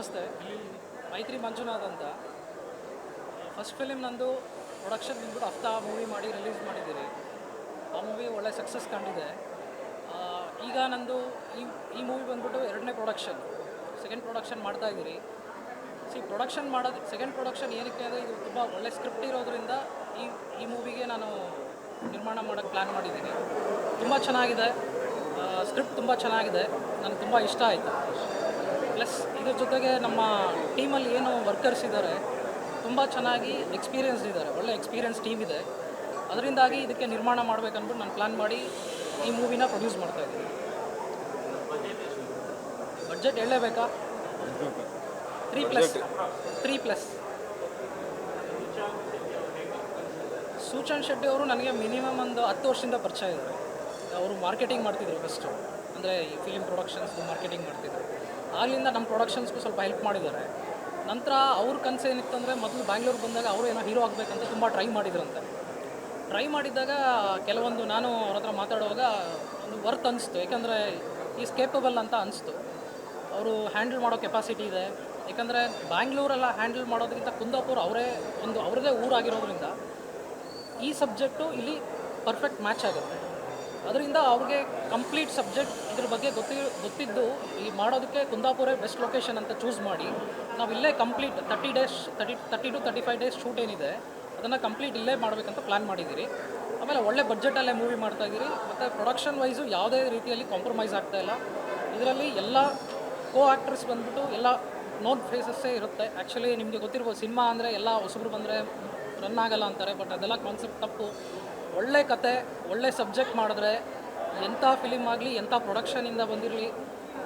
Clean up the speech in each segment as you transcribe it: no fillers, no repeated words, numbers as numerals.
ನಮಸ್ತೆ. ಮೈತ್ರಿ ಮಂಜುನಾಥ್ ಅಂತ. ಫಸ್ಟ್ ಫಿಲಿಮ್ ನಂದು ಪ್ರೊಡಕ್ಷನ್ ಬಂದ್ಬಿಟ್ಟು ಹಫ್ತಾ ಮೂವಿ ಮಾಡಿ ರಿಲೀಸ್ ಮಾಡಿದ್ದೀರಿ. ಆ ಮೂವಿ ಒಳ್ಳೆ ಸಕ್ಸಸ್ ಕಂಡಿದೆ. ಈಗ ನಂದು ಈ ಮೂವಿ ಬಂದ್ಬಿಟ್ಟು ಎರಡನೇ ಪ್ರೊಡಕ್ಷನ್, ಸೆಕೆಂಡ್ ಪ್ರೊಡಕ್ಷನ್ ಮಾಡ್ತಾಯಿದ್ದೀರಿ. ಪ್ರೊಡಕ್ಷನ್ ಮಾಡೋದು ಸೆಕೆಂಡ್ ಪ್ರೊಡಕ್ಷನ್ ಏನಕ್ಕೆ ಅಂದರೆ ಇದು ತುಂಬ ಒಳ್ಳೆ ಸ್ಕ್ರಿಪ್ಟ್ ಇರೋದ್ರಿಂದ ಈ ಮೂವಿಗೆ ನಾನು ನಿರ್ಮಾಣ ಮಾಡೋಕ್ಕೆ ಪ್ಲ್ಯಾನ್ ಮಾಡಿದ್ದೀನಿ. ತುಂಬ ಚೆನ್ನಾಗಿದೆ, ಸ್ಕ್ರಿಪ್ಟ್ ತುಂಬ ಚೆನ್ನಾಗಿದೆ, ನನಗೆ ತುಂಬ ಇಷ್ಟ ಆಯಿತು. ಪ್ಲಸ್ ಇದ್ರ ಜೊತೆಗೆ ನಮ್ಮ ಟೀಮಲ್ಲಿ ಏನು ವರ್ಕರ್ಸ್ ಇದ್ದಾರೆ ತುಂಬ ಚೆನ್ನಾಗಿ ಎಕ್ಸ್ಪೀರಿಯನ್ಸ್ಡ್ ಇದ್ದಾರೆ, ಒಳ್ಳೆ ಎಕ್ಸ್ಪೀರಿಯನ್ಸ್ ಟೀಮ್ ಇದೆ. ಅದರಿಂದಾಗಿ ಇದಕ್ಕೆ ನಿರ್ಮಾಣ ಮಾಡಬೇಕಂದ್ಬಿಟ್ಟು ನಾನು ಪ್ಲ್ಯಾನ್ ಮಾಡಿ ಈ ಮೂವಿನ ಪ್ರೊಡ್ಯೂಸ್ ಮಾಡ್ತಾಯಿದ್ದೀನಿ. ಬಡ್ಜೆಟ್ ಹೇಳಲೇಬೇಕಾ? 3+. ಸೂಚನ್ ಶೆಟ್ಟಿ ಅವರು ನನಗೆ ಮಿನಿಮಮ್ ಒಂದು 10 ವರ್ಷದಿಂದ ಪರಿಚಯ ಇದ್ದಾರೆ. ಅವರು ಮಾರ್ಕೆಟಿಂಗ್ ಮಾಡ್ತಿದ್ರು ಫಸ್ಟು, ಅಂದರೆ ಈ ಫಿಲಿಮ್ ಪ್ರೊಡಕ್ಷನ್ಸ್ದು ಮಾರ್ಕೆಟಿಂಗ್ ಮಾಡ್ತಿದ್ರು. ಆಗಲಿಂದ ನಮ್ಮ ಪ್ರೊಡಕ್ಷನ್ಸ್ಗೂ ಸ್ವಲ್ಪ ಹೆಲ್ಪ್ ಮಾಡಿದ್ದಾರೆ. ನಂತರ ಅವ್ರ ಕನಸು ಏನಿತ್ತಂದರೆ ಮೊದಲು ಬ್ಯಾಂಗ್ಳೂರಿಗೆ ಬಂದಾಗ ಅವರು ಏನೋ ಹೀರೋ ಆಗಬೇಕಂತ ತುಂಬ ಟ್ರೈ ಮಾಡಿದ್ದಾಗ ಕೆಲವೊಂದು ನಾನು ಅವ್ರ ಹತ್ರ ಮಾತಾಡುವಾಗ ಒಂದು ವರ್ತ್ ಅನಿಸ್ತು. ಯಾಕಂದರೆ ಈಸ್ ಕೇಪಬಲ್ ಅಂತ ಅನಿಸ್ತು. ಅವರು ಹ್ಯಾಂಡಲ್ ಮಾಡೋ ಕೆಪಾಸಿಟಿ ಇದೆ. ಯಾಕಂದರೆ ಬ್ಯಾಂಗ್ಳೂರೆಲ್ಲ ಹ್ಯಾಂಡಲ್ ಮಾಡೋದ್ರಿಂದ ಕುಂದಾಪುರ ಅವ್ರದ್ದೇ ಊರಾಗಿರೋದ್ರಿಂದ ಈ ಸಬ್ಜೆಕ್ಟು ಇಲ್ಲಿ ಪರ್ಫೆಕ್ಟ್ ಮ್ಯಾಚ್ ಆಗುತ್ತೆ. ಅದರಿಂದ ಅವ್ರಿಗೆ ಕಂಪ್ಲೀಟ್ ಸಬ್ಜೆಕ್ಟ್ ಇದ್ರ ಬಗ್ಗೆ ಗೊತ್ತಿದ್ದು ಈ ಮಾಡೋದಕ್ಕೆ ಕುಂದಾಪುರೇ ಬೆಸ್ಟ್ ಲೊಕೇಶನ್ ಅಂತ ಚೂಸ್ ಮಾಡಿ ನಾವು ಇಲ್ಲೇ ಕಂಪ್ಲೀಟ್ 30 to 35 ಡೇಸ್ ಶೂಟ್ ಏನಿದೆ ಅದನ್ನು ಕಂಪ್ಲೀಟ್ ಇಲ್ಲೇ ಮಾಡಬೇಕಂತ ಪ್ಲ್ಯಾನ್ ಮಾಡಿದ್ದೀರಿ. ಆಮೇಲೆ ಒಳ್ಳೆ ಬಡ್ಜೆಟಲ್ಲೇ ಮೂವಿ ಮಾಡ್ತಾಯಿದ್ದೀರಿ. ಮತ್ತು ಪ್ರೊಡಕ್ಷನ್ ವೈಸು ಯಾವುದೇ ರೀತಿಯಲ್ಲಿ ಕಾಂಪ್ರಮೈಸ್ ಆಗ್ತಾಯಿಲ್ಲ. ಇದರಲ್ಲಿ ಎಲ್ಲ ಆ್ಯಕ್ಟರ್ಸ್ ಬಂದ್ಬಿಟ್ಟು ಎಲ್ಲ ನೋನ್ ಫೇಸಸ್ಸೇ ಇರುತ್ತೆ. ಆ್ಯಕ್ಚುಲಿ ನಿಮಗೆ ಗೊತ್ತಿರ್ಬೋದು, ಸಿನಿಮಾ ಅಂದರೆ ಎಲ್ಲ ಹೊಸಬ್ರು ಬಂದರೆ ರನ್ ಆಗಲ್ಲ ಅಂತಾರೆ, ಬಟ್ ಅದೆಲ್ಲ ಕಾನ್ಸೆಪ್ಟ್ ತಪ್ಪು. ಒಳ್ಳೆ ಕತೆ, ಒಳ್ಳೆ ಸಬ್ಜೆಕ್ಟ್ ಮಾಡಿದ್ರೆ ಎಂಥ ಫಿಲಿಮ್ ಆಗಲಿ, ಎಂಥ ಪ್ರೊಡಕ್ಷನಿಂದ ಬಂದಿರಲಿ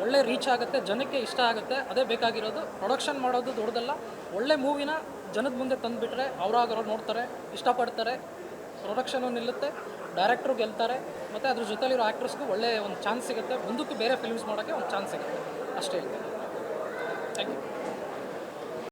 ಒಳ್ಳೆ ರೀಚ್ ಆಗುತ್ತೆ, ಜನಕ್ಕೆ ಇಷ್ಟ ಆಗುತ್ತೆ. ಅದೇ ಬೇಕಾಗಿರೋದು. ಪ್ರೊಡಕ್ಷನ್ ಮಾಡೋದು ದೊಡ್ಡದಲ್ಲ, ಒಳ್ಳೆ ಮೂವಿನ ಜನದ ಮುಂದೆ ತಂದುಬಿಟ್ರೆ ಅವರಾಗರೋ ನೋಡ್ತಾರೆ, ಇಷ್ಟಪಡ್ತಾರೆ, ಪ್ರೊಡಕ್ಷನು ನಿಲ್ಲುತ್ತೆ, ಡೈರೆಕ್ಟ್ರು ಗೆಲ್ತಾರೆ, ಮತ್ತು ಅದ್ರ ಜೊತೆಲಿರೋ ಆ್ಯಕ್ಟ್ರಸ್ಗೂ ಒಳ್ಳೆ ಒಂದು ಚಾನ್ಸ್ ಸಿಗುತ್ತೆ. ಮುಂದಕ್ಕೆ ಬೇರೆ ಫಿಲ್ಮ್ಸ್ ಮಾಡೋಕ್ಕೆ ಒಂದು ಚಾನ್ಸ್ ಸಿಗುತ್ತೆ. ಅಷ್ಟೇ. Thank you.